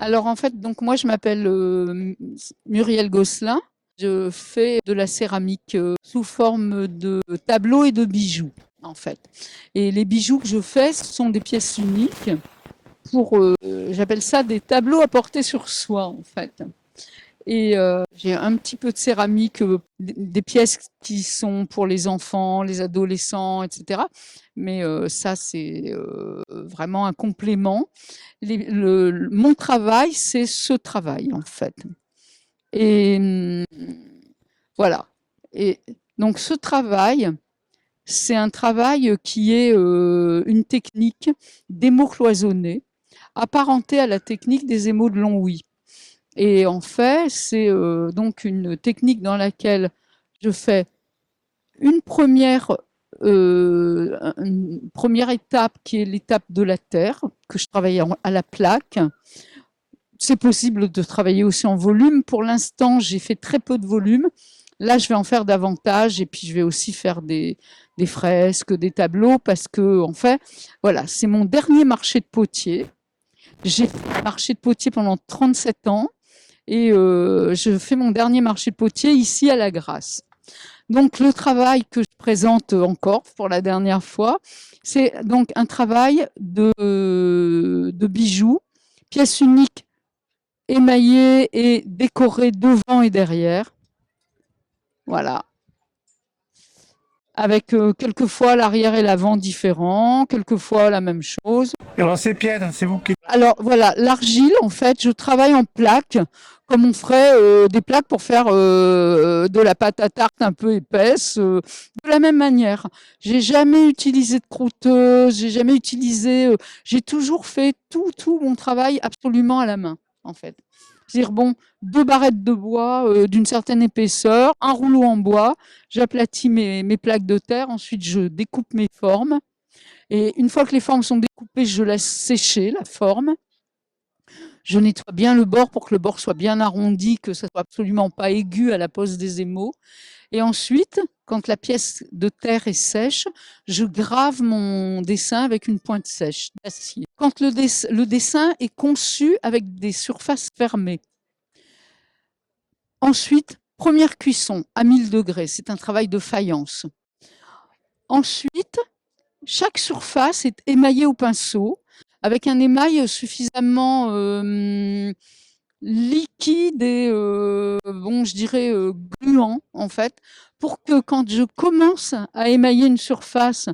Alors en fait, donc moi je m'appelle Muriel Gosselin. Je fais de la céramique sous forme de tableaux et de bijoux en fait. Et les bijoux que je fais, ce sont des pièces uniques pour, j'appelle ça des tableaux à porter sur soi en fait. Et j'ai un petit peu de céramique, des pièces qui sont pour les enfants, les adolescents, etc. Mais ça, c'est vraiment un complément. Mon travail, c'est ce travail, en fait. Et voilà. Et donc, ce travail, c'est un travail qui est une technique d'émaux cloisonnés, apparentée à la technique des émaux de Longwy. Et en fait, c'est donc une technique dans laquelle je fais une première étape qui est l'étape de la terre, que je travaille à la plaque. C'est possible de travailler aussi en volume. Pour l'instant, j'ai fait très peu de volume. Là, je vais en faire davantage et puis je vais aussi faire des fresques, des tableaux parce que, en fait, voilà, c'est mon dernier marché de potier. J'ai fait marché de potier pendant 37 ans et je fais mon dernier marché de potier ici à La Grasse. Donc le travail que je présente encore pour la dernière fois, c'est donc un travail de bijoux, pièces uniques émaillées et décorées devant et derrière. Voilà. Avec quelquefois l'arrière et l'avant différents, quelquefois la même chose. Alors ces pierres, c'est vous qui... Alors voilà, l'argile, en fait, je travaille en plaques, comme on ferait des plaques pour faire de la pâte à tarte un peu épaisse, de la même manière. J'ai jamais utilisé de croûteuse, j'ai jamais utilisé, j'ai toujours fait tout mon travail absolument à la main, en fait. C'est-à-dire, bon, deux barrettes de bois d'une certaine épaisseur, un rouleau en bois, j'aplatis mes plaques de terre, ensuite je découpe mes formes. Et une fois que les formes sont découpées, je laisse sécher la forme. Je nettoie bien le bord pour que le bord soit bien arrondi, que ça soit absolument pas aigu à la pose des émaux. Et ensuite, quand la pièce de terre est sèche, je grave mon dessin avec une pointe sèche d'acier. Quand le dessin est conçu avec des surfaces fermées. Ensuite, première cuisson à 1000 degrés. C'est un travail de faïence. Ensuite, chaque surface est émaillée au pinceau avec un émail suffisamment liquide et bon, je dirais gluant en fait, pour que quand je commence à émailler une surface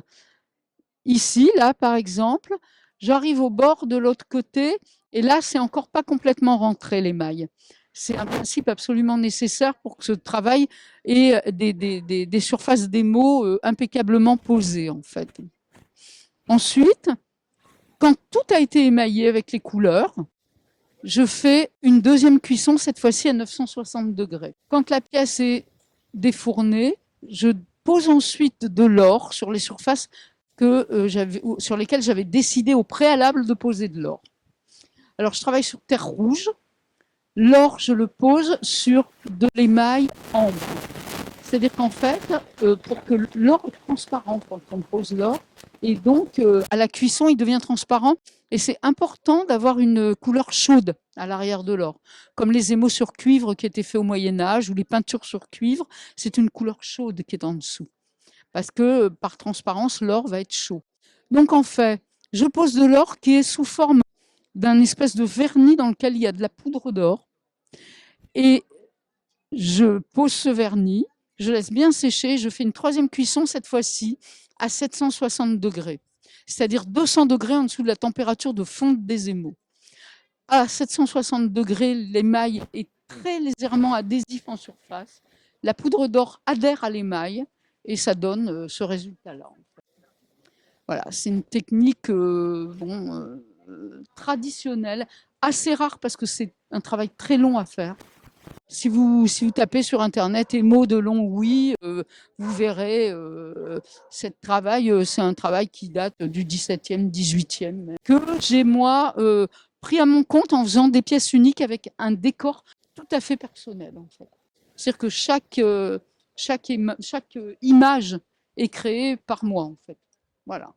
ici, là par exemple, j'arrive au bord de l'autre côté et là c'est encore pas complètement rentré l'émail. C'est un principe absolument nécessaire pour que ce travail ait des surfaces d'émaux impeccablement posées en fait. Ensuite, quand tout a été émaillé avec les couleurs, je fais une deuxième cuisson, cette fois-ci à 960 degrés. Quand la pièce est défournée, je pose ensuite de l'or sur les surfaces sur lesquelles j'avais décidé au préalable de poser de l'or. Alors, je travaille sur terre rouge. L'or, je le pose sur de l'émail ambre. C'est-à-dire qu'en fait, pour que l'or est transparent quand on pose l'or, et donc à la cuisson, il devient transparent. Et c'est important d'avoir une couleur chaude à l'arrière de l'or. Comme les émaux sur cuivre qui étaient faits au Moyen-Âge ou les peintures sur cuivre, c'est une couleur chaude qui est en dessous. Parce que par transparence, l'or va être chaud. Donc en fait, je pose de l'or qui est sous forme d'un espèce de vernis dans lequel il y a de la poudre d'or. Et je pose ce vernis, je laisse bien sécher, je fais une troisième cuisson cette fois-ci à 760 degrés, c'est-à-dire 200 degrés en dessous de la température de fonte des émaux. À 760 degrés, l'émail est très légèrement adhésif en surface. La poudre d'or adhère à l'émail et ça donne ce résultat-là. Voilà, c'est une technique traditionnelle, assez rare parce que c'est un travail très long à faire. Si vous tapez sur internet émaux de Longwy, vous verrez ce travail, c'est un travail qui date du 17e, 18e, que j'ai moi pris à mon compte en faisant des pièces uniques avec un décor tout à fait personnel en fait. C'est-à-dire que chaque image est créée par moi en fait. Voilà.